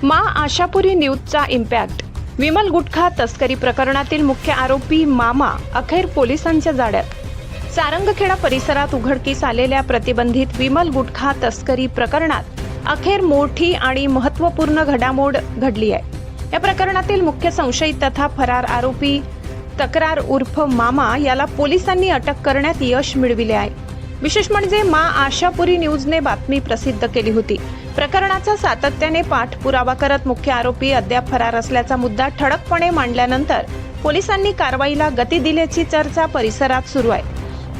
मा आशापुरी न्यूजचा इम्पॅक्ट. विमल गुटखा तस्करी प्रकरणातील मुख्य आरोपी मामा अखेर पोलिसांच्या जाळ्यात. सारंगखेडा परिसरात उघडकीस आलेल्या प्रतिबंधित विमल गुटखा तस्करी प्रकरणात अखेर मोठी आणि महत्त्वपूर्ण घडामोड घडली आहे. या प्रकरणातील मुख्य संशयित तथा फरार आरोपी तक्रार उर्फ मामा याला पोलिसांनी अटक करण्यात यश मिळविले आहे. विशेष म्हणजे मा आशापुरी न्यूजने बातमी प्रसिद्ध केली होती. प्रकरणाचा सातत्याने पाठपुरावा करत मुख्य आरोपी अद्याप फरार असल्याचा मुद्दा ठळकपणे मांडल्यानंतर पोलिसांनी कारवाईला गती दिल्याची चर्चा परिसरात सुरू आहे.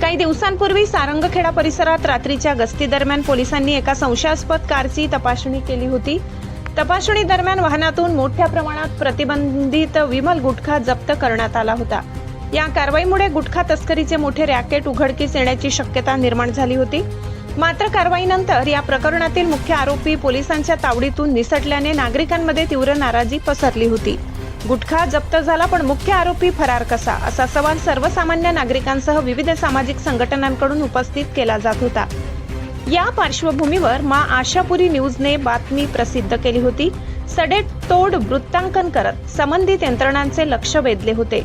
काही दिवसांपूर्वी सारंगखेडा परिसरात रात्रीच्या गस्ती दरम्यान पोलिसांनी एका संशयास्पद कारची तपासणी केली होती. तपासणी दरम्यान वाहनातून मोठ्या प्रमाणात प्रतिबंधित विमल गुटखा जप्त करण्यात आला होता. या कारवाईमुळे गुटखा तस्करीचे मोठे रॅकेट उघडकीस येण्याची शक्यता निर्माण झाली होती. मात्र कारवाईनंतर या प्रकरणातील मुख्य आरोपी पोलिसांच्या तावडीतून निसटल्याने नागरिकांमध्ये तीव्र नाराजी पसरली होती. गुटखा जप्त झाला पण मुख्य आरोपी फरार कसा, असा सवाल सर्वसामान्य नागरिकांसह विविध सामाजिक संघटनांकडून उपस्थित केला जात होता. या पार्श्वभूमीवर मा आशापुरी न्यूजने बातमी प्रसिद्ध केली होती. सडेतोड वृत्तांकन करत संबंधित यंत्रणांचे लक्ष वेधले होते.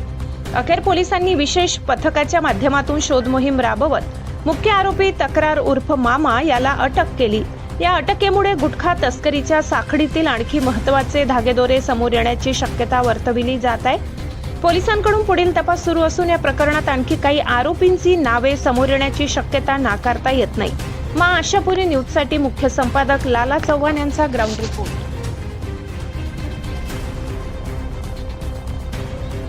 अखेर पोलिसांनी विशेष पथकाच्या माध्यमातून शोध मोहीम राबवत मुख्य आरोपी तक्रार उर्फ मामा याला अटक केली. या अटकेमुळे गुटखा तस्करीच्या साखळीतील आणखी महत्त्वाचे धागेदोरे समोर येण्याची शक्यता वर्तविली जात आहे. पोलिसांकडून पुढील तपास सुरू असून या प्रकरणात आणखी काही आरोपींची नावे समोर येण्याची शक्यता नाकारता येत नाही. मा आशापुरी न्यूजसाठी मुख्य संपादक लाला चव्हाण यांचा ग्राउंड रिपोर्ट.